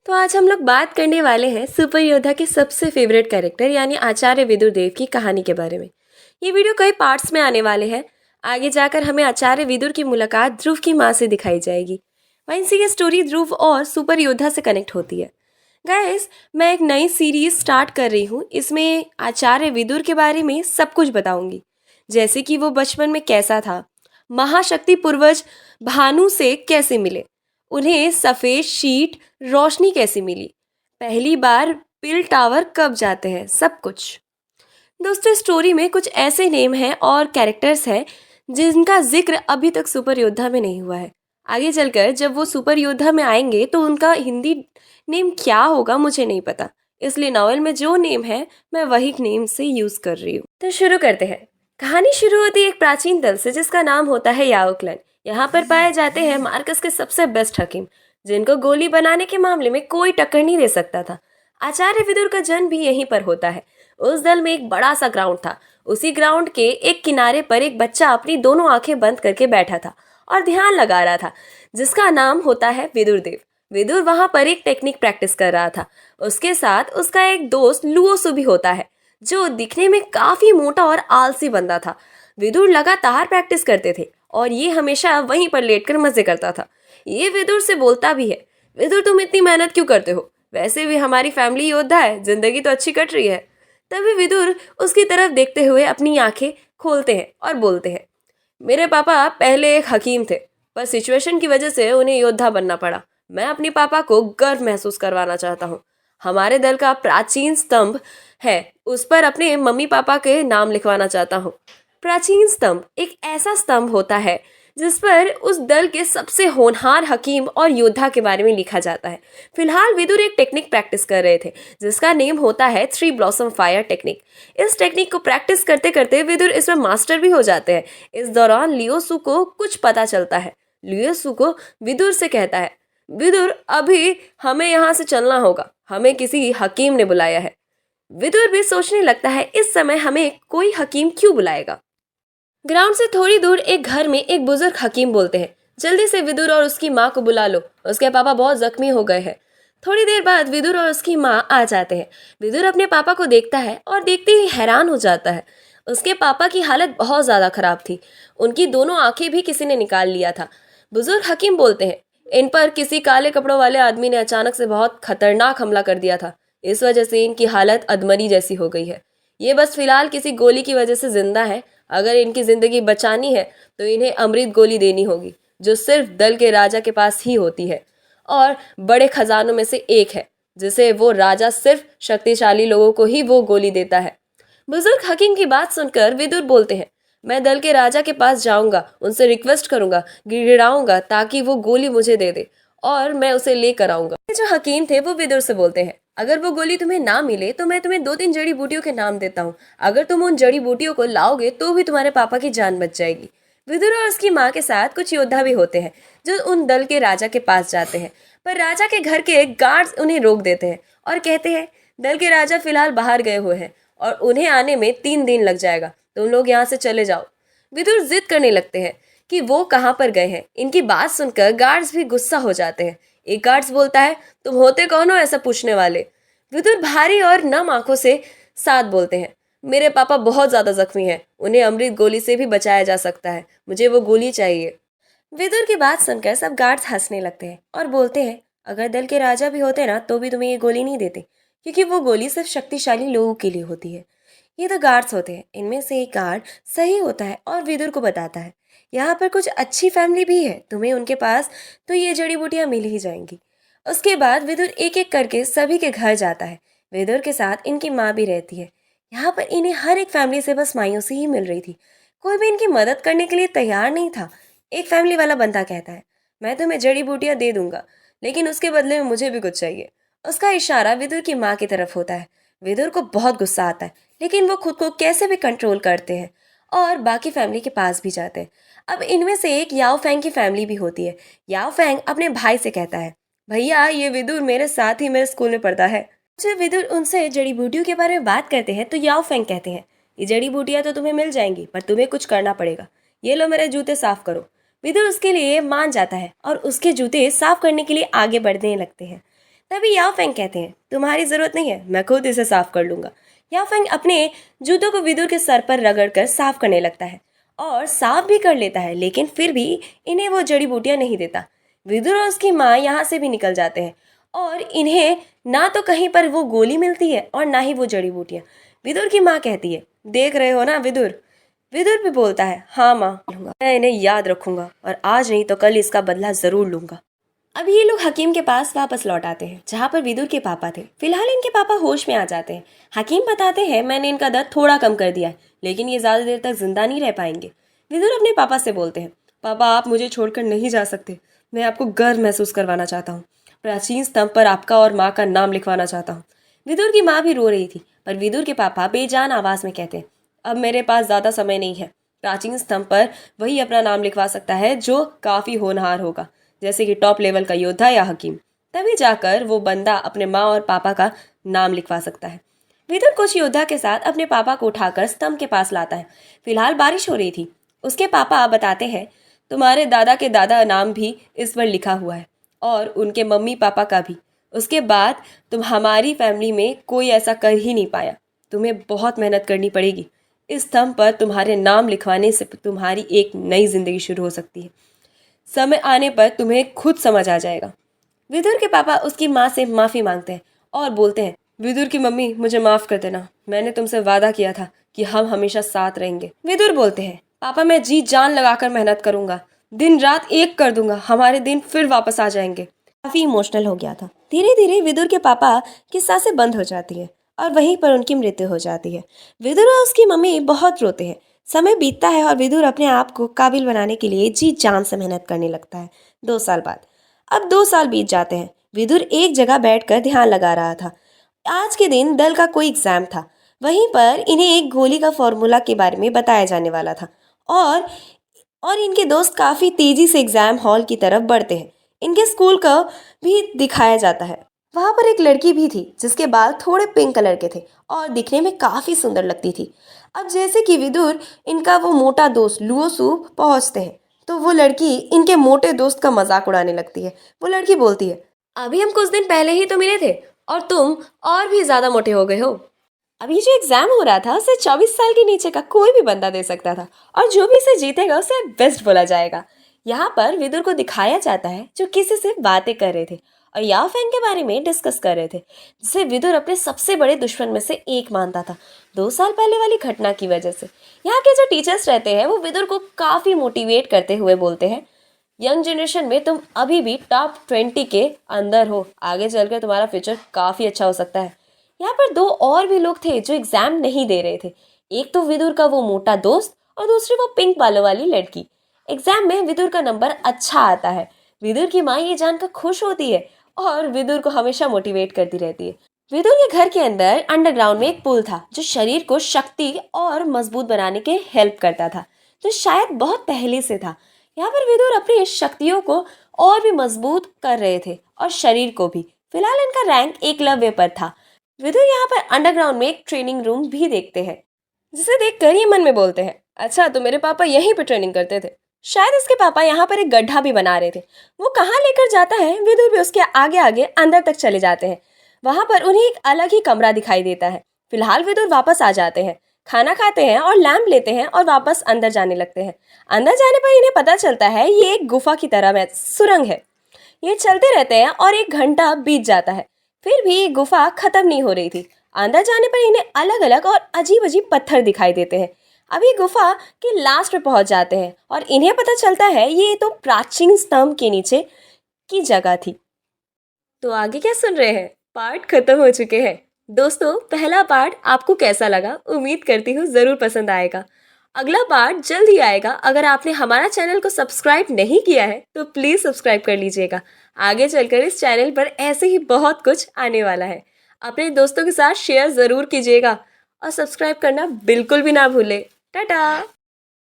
तो आज हम लोग बात करने वाले हैं सुपर योद्धा के सबसे फेवरेट कैरेक्टर यानी आचार्य विदुर देव की कहानी के बारे में। ये वीडियो कई पार्ट्स में आने वाले हैं। आगे जाकर हमें आचार्य विदुर की मुलाकात ध्रुव की माँ से दिखाई जाएगी। वहीं से ये स्टोरी ध्रुव और सुपर योद्धा से कनेक्ट होती है। गाइस, मैं एक नई सीरीज स्टार्ट कर रही हूँ। इसमें आचार्य विदुर के बारे में सब कुछ बताऊंगी, जैसे कि वो बचपन में कैसा था, महाशक्ति पूर्वज भानु से कैसे मिले, उन्हें सफ़ेद शीट रोशनी कैसे मिली, पहली बार पिल टावर कब जाते हैं, सब कुछ। दोस्तों, स्टोरी में कुछ ऐसे नेम हैं और कैरेक्टर्स हैं जिनका जिक्र अभी तक सुपर योद्धा में नहीं हुआ है। आगे चलकर जब वो सुपर योद्धा में आएंगे तो उनका हिंदी नेम क्या होगा मुझे नहीं पता, इसलिए नॉवल में जो नेम है मैं वही नेम से यूज कर रही हूँ। तो शुरू करते हैं। कहानी शुरू होती है एक प्राचीन दल से जिसका नाम होता है याओक्लन। यहाँ पर पाए जाते हैं मार्कस के सबसे बेस्ट हकीम, जिनको गोली बनाने के मामले में कोई टक्कर नहीं दे सकता था। आचार्य विदुर का जन्म भी यहीं पर होता है। उस दल में एक बड़ा सा ग्राउंड था। उसी ग्राउंड के एक किनारे पर एक बच्चा अपनी दोनों आंखें बंद करके बैठा था और ध्यान लगा रहा था, जिसका नाम होता है विदुर देव। विदुर वहां पर एक टेक्निक प्रैक्टिस कर रहा था। उसके साथ उसका एक दोस्त लुओसु भी होता है, जो दिखने में काफी मोटा और आलसी बंदा था। विदुर लगातार प्रैक्टिस करते थे और ये हमेशा वहीं पर लेटकर मजे करता था। ये विदुर से बोलता भी है, विदुर तुम इतनी मेहनत क्यों करते हो, वैसे भी हमारी फैमिली योद्धा है, जिंदगी तो अच्छी कट रही है। तभी विदुर उसकी तरफ देखते हुए अपनी आंखें खोलते हैं और बोलते हैं, मेरे पापा पहले एक हकीम थे, पर सिचुएशन की वजह से उन्हें योद्धा बनना पड़ा। मैं अपने पापा को गर्व महसूस करवाना चाहता हूँ। हमारे दल का प्राचीन स्तंभ है, उस पर अपने मम्मी पापा के नाम लिखवाना चाहता हूँ। प्राचीन स्तंभ एक ऐसा स्तंभ होता है जिस पर उस दल के सबसे होनहार हकीम और योद्धा के बारे में लिखा जाता है। फिलहाल विदुर एक टेक्निक प्रैक्टिस कर रहे थे जिसका नेम होता है थ्री ब्लॉसम फायर टेक्निक। इस टेक्निक को प्रैक्टिस करते करते विदुर इसमें मास्टर भी हो जाते हैं। इस दौरान लियोसु को कुछ पता चलता है। लियोसु को विदुर से कहता है, विदुर अभी हमें यहाँ से चलना होगा, हमें किसी हकीम ने बुलाया है। विदुर भी सोचने लगता है, इस समय हमें कोई हकीम क्यों बुलाएगा। ग्राउंड से थोड़ी दूर एक घर में एक बुजुर्ग हकीम बोलते हैं, जल्दी से विदुर और उसकी माँ को बुला लो, उसके पापा बहुत जख्मी हो गए हैं। थोड़ी देर बाद विदुर और उसकी माँ आ जाते हैं। विदुर अपने पापा को देखता है और देखते ही हैरान हो जाता है। उसके पापा की हालत बहुत ज़्यादा खराब थी। उनकी दोनों आंखें भी किसी ने निकाल लिया था। बुजुर्ग हकीम बोलते हैं, इन पर किसी काले कपड़ों वाले आदमी ने अचानक से बहुत खतरनाक हमला कर दिया था। इस वजह से इनकी हालत अधमरी जैसी हो गई है। ये बस फिलहाल किसी गोली की वजह से जिंदा है। अगर इनकी जिंदगी बचानी है तो इन्हें अमृत गोली देनी होगी, जो सिर्फ दल के राजा के पास ही होती है और बड़े खजानों में से एक है, जिसे वो राजा सिर्फ शक्तिशाली लोगों को ही वो गोली देता है। बुजुर्ग हकीम की बात सुनकर विदुर बोलते हैं, मैं दल के राजा के पास जाऊंगा, उनसे रिक्वेस्ट करूंगा, गिड़गिड़ाऊंगा ताकि वो गोली मुझे दे दे और मैं उसे लेकर आऊंगा। जो हकीम थे वो विदुर से बोलते हैं, अगर वो गोली तुम्हें ना मिले तो मैं तुम्हें 2-3 जड़ी बूटियों के नाम देता हूँ। अगर तुम उन जड़ी बूटियों को लाओगे तो भी तुम्हारे पापा की जान बच जाएगी। विदुर और उसकी माँ के साथ कुछ योद्धा भी होते हैं जो उन दल के राजा के पास जाते हैं, पर राजा के घर के गार्ड्स उन्हें रोक देते हैं और कहते हैं, दल के राजा फिलहाल बाहर गए हुए हैं और उन्हें आने में 3 दिन लग जाएगा, तुम लोग यहाँ से चले जाओ। विदुर जिद करने लगते हैं कि वो कहाँ पर गए हैं। इनकी बात सुनकर गार्ड्स भी गुस्सा हो जाते हैं। एक गार्ड्स बोलता है, तुम होते कौन हो ऐसा पूछने वाले। विदुर भारी और नम आंखों से साथ बोलते हैं, मेरे पापा बहुत ज्यादा जख्मी हैं, उन्हें अमृत गोली से भी बचाया जा सकता है, मुझे वो गोली चाहिए। विदुर की बात सुनकर सब गार्ड्स हंसने लगते हैं और बोलते हैं, अगर दल के राजा भी होते ना तो भी तुम्हें ये गोली नहीं देते, क्योंकि वो गोली सिर्फ शक्तिशाली लोगों के लिए होती है। ये तो गार्ड्स होते हैं। इनमें से एक गार्ड सही होता है और विदुर को बताता है, यहाँ पर कुछ अच्छी फैमिली भी है, तुम्हें उनके पास तो ये जड़ी बूटियाँ मिल ही जाएंगी। उसके बाद विदुर एक एक करके सभी के घर जाता है। विदुर के साथ इनकी माँ भी रहती है। यहाँ पर इन्हें हर एक फैमिली से बस मायूसी ही मिल रही थी। कोई भी इनकी मदद करने के लिए तैयार नहीं था। एक फैमिली वाला बंदा कहता है, मैं तुम्हें जड़ी बूटियाँ दे दूंगा, लेकिन उसके बदले में मुझे भी कुछ चाहिए। उसका इशारा विदुर की माँ की तरफ होता है। विदुर को बहुत गुस्सा आता है, लेकिन वो खुद को कैसे भी कंट्रोल करते हैं और बाकी फैमिली के पास भी जाते हैं। अब इनमें से एक याओ फैंग की फैमिली भी होती है। याओ फैंग अपने भाई से कहता है, भैया ये विदुर मेरे साथ ही मेरे स्कूल में पढ़ता है। जब विदुर उनसे जड़ी बूटियों के बारे में बात करते हैं तो याओ फेंग कहते हैं, ये जड़ी बूटियां तो तुम्हें मिल जाएंगी, पर तुम्हें कुछ करना पड़ेगा। ये लो मेरे जूते साफ करो। विदुर उसके लिए मान जाता है और उसके जूते साफ करने के लिए आगे बढ़ने लगते हैं। तभी याओ फेंग कहते हैं, तुम्हारी जरूरत नहीं है, मैं खुद इसे साफ कर लूंगा। याओ फेंग अपने जूतों को विदुर के सर पर रगड़कर साफ करने लगता है और साफ भी कर लेता है, लेकिन फिर भी इन्हें वो जड़ी बूटियां नहीं देता। विदुर और उसकी माँ यहाँ से भी निकल जाते हैं और इन्हें ना तो कहीं पर वो गोली मिलती है और ना ही वो जड़ी बूटियां। विदुर की माँ कहती है, देख रहे हो ना विदुर। विदुर भी बोलता है, हाँ माँ, मैं इन्हें याद रखूंगा और आज नहीं तो कल इसका बदला जरूर लूंगा। अब ये लोग हकीम के पास वापस लौट आते हैं जहाँ पर विदुर के पापा थे। फिलहाल इनके पापा होश में आ जाते हैं। हकीम बताते हैं, मैंने इनका दर्द थोड़ा कम कर दिया है, लेकिन ये ज्यादा देर तक जिंदा नहीं रह पाएंगे। विदुर अपने पापा से बोलते हैं, पापा आप मुझे छोड़कर नहीं जा सकते, मैं आपको गर्व महसूस करवाना चाहता हूँ, प्राचीन स्तंभ पर आपका और माँ का नाम लिखवाना चाहता हूँ। विदुर की माँ भी रो रही थी, पर विदुर के पापा बेजान आवाज में कहते हैं, अब मेरे पास ज्यादा समय नहीं है, प्राचीन स्तंभ पर वही अपना नाम लिखवा सकता है जो काफी होनहार होगा, जैसे कि टॉप लेवल का योद्धा या हकीम। तभी जाकर वो बंदा अपने माँ और पापा का नाम लिखवा सकता है। विदुर कुछ योद्धा के साथ अपने पापा को उठाकर स्तंभ के पास लाता है। फिलहाल बारिश हो रही थी। उसके पापा बताते हैं, तुम्हारे दादा के दादा नाम भी इस पर लिखा हुआ है और उनके मम्मी पापा का भी। उसके बाद तुम हमारी फैमिली में कोई ऐसा कर ही नहीं पाया। तुम्हें बहुत मेहनत करनी पड़ेगी। इस स्तंभ पर तुम्हारे नाम लिखवाने से तुम्हारी एक नई जिंदगी शुरू हो सकती है। समय आने पर तुम्हें खुद समझ आ जाएगा। विदुर के पापा उसकी माँ से माफ़ी मांगते हैं और बोलते हैं, विदुर की मम्मी मुझे माफ़ कर देना, मैंने तुमसे वादा किया था कि हम हमेशा साथ रहेंगे। विदुर बोलते हैं, पापा मैं जी जान लगाकर मेहनत करूंगा, दिन रात एक कर दूंगा, हमारे दिन फिर वापस आ जाएंगे। काफ़ी इमोशनल हो गया था। धीरे धीरे विदुर के पापा की सांसें बंद हो जाती है और वहीं पर उनकी मृत्यु हो जाती है। विदुर और उसकी मम्मी बहुत रोते हैं। समय बीतता है और विदुर अपने आप को काबिल बनाने के लिए जी जान से मेहनत करने लगता है। 2 साल बाद, अब 2 साल बीत जाते हैं। विदुर एक जगह बैठकर ध्यान लगा रहा था। आज के दिन दल का कोई एग्जाम था। वहीं पर इन्हें एक गोली का फॉर्मूला के बारे में बताया जाने वाला था और इनके दोस्त काफी तेजी से एग्जाम हॉल की तरफ बढ़ते हैं। इनके स्कूल का भी दिखाया जाता है। वहां पर एक लड़की भी थी जिसके बाल थोड़े पिंक कलर के थे और दिखने में काफी सुंदर लगती थी। अब जैसे कि विदुर इनका वो मोटा दोस्त लुओसु पहुंचते हैं तो वो लड़की इनके मोटे दोस्त का मजाक उड़ाने लगती है। वो लड़की बोलती है, अभी हम कुछ दिन पहले ही तो मिले थे और तुम और भी ज्यादा मोटे हो गए हो। अभी जो एग्जाम हो रहा था उसे 24 साल के नीचे का कोई भी बंदा दे सकता था और जो भी इसे जीतेगा उसे बेस्ट बोला जाएगा। यहाँ पर विदुर को दिखाया जाता है जो किसी से बातें कर रहे थे और याओ फेंग के बारे में डिस्कस कर रहे थे, जिसे विदुर अपने सबसे बड़े दुश्मन में से एक मानता था 2 साल पहले वाली घटना की वजह से। यहाँ के जो टीचर्स रहते हैं वो विदुर को काफी मोटिवेट करते हुए बोलते हैं, यंग जनरेशन में तुम अभी भी टॉप 20 के अंदर हो, आगे चलकर तुम्हारा फ्यूचर काफी अच्छा हो सकता है। यहाँ पर 2 और भी लोग थे जो एग्जाम नहीं दे रहे थे। एक तो विदुर का वो मोटा दोस्त और दूसरी वो पिंक बालों वाली लड़की। एग्जाम में विदुर का नंबर अच्छा आता है। विदुर की माँ ये जानकर खुश होती है और विदुर को हमेशा मोटिवेट करती रहती है। विदुर के घर के अंदर अंडरग्राउंड में एक पुल था जो शरीर को शक्ति और मजबूत बनाने के हेल्प करता था, जो शायद बहुत पहले से था। यहाँ पर विदुर अपनी शक्तियों को और भी मजबूत कर रहे थे और शरीर को भी। फिलहाल इनका रैंक एकलव्य पर था। विदुर यहाँ पर अंडरग्राउंड में एक ट्रेनिंग रूम भी देखते हैं, जिसे देखकर ये मन में बोलते हैं, अच्छा तो मेरे पापा यहीं पर ट्रेनिंग करते थे। शायद इसके पापा यहाँ पर एक गड्ढा भी बना रहे थे। वो कहाँ लेकर जाता है, विदुर भी उसके आगे आगे अंदर तक चले जाते हैं। वहां पर उन्हें एक अलग ही कमरा दिखाई देता है। फिलहाल विदुर वापस आ जाते हैं, खाना खाते हैं और लैंप लेते हैं और वापस अंदर जाने लगते हैं। अंदर जाने पर इन्हें पता चलता है ये एक गुफा की तरह में सुरंग है। ये चलते रहते हैं और 1 घंटा बीत जाता है, फिर भी गुफा खत्म नहीं हो रही थी। अंदर जाने पर इन्हें अलग अलग और अजीब अजीब पत्थर दिखाई देते हैं। अभी गुफा के लास्ट में पहुंच जाते हैं और इन्हें पता चलता है ये तो प्राचीन स्तंभ के नीचे की जगह थी। तो आगे क्या सुन रहे हैं, पार्ट खत्म हो चुके हैं। दोस्तों पहला पार्ट आपको कैसा लगा, उम्मीद करती हूँ ज़रूर पसंद आएगा। अगला पार्ट जल्द ही आएगा। अगर आपने हमारा चैनल को सब्सक्राइब नहीं किया है तो प्लीज़ सब्सक्राइब कर लीजिएगा। आगे चलकर इस चैनल पर ऐसे ही बहुत कुछ आने वाला है। अपने दोस्तों के साथ शेयर ज़रूर कीजिएगा और सब्सक्राइब करना बिल्कुल भी ना भूलें। टाटा।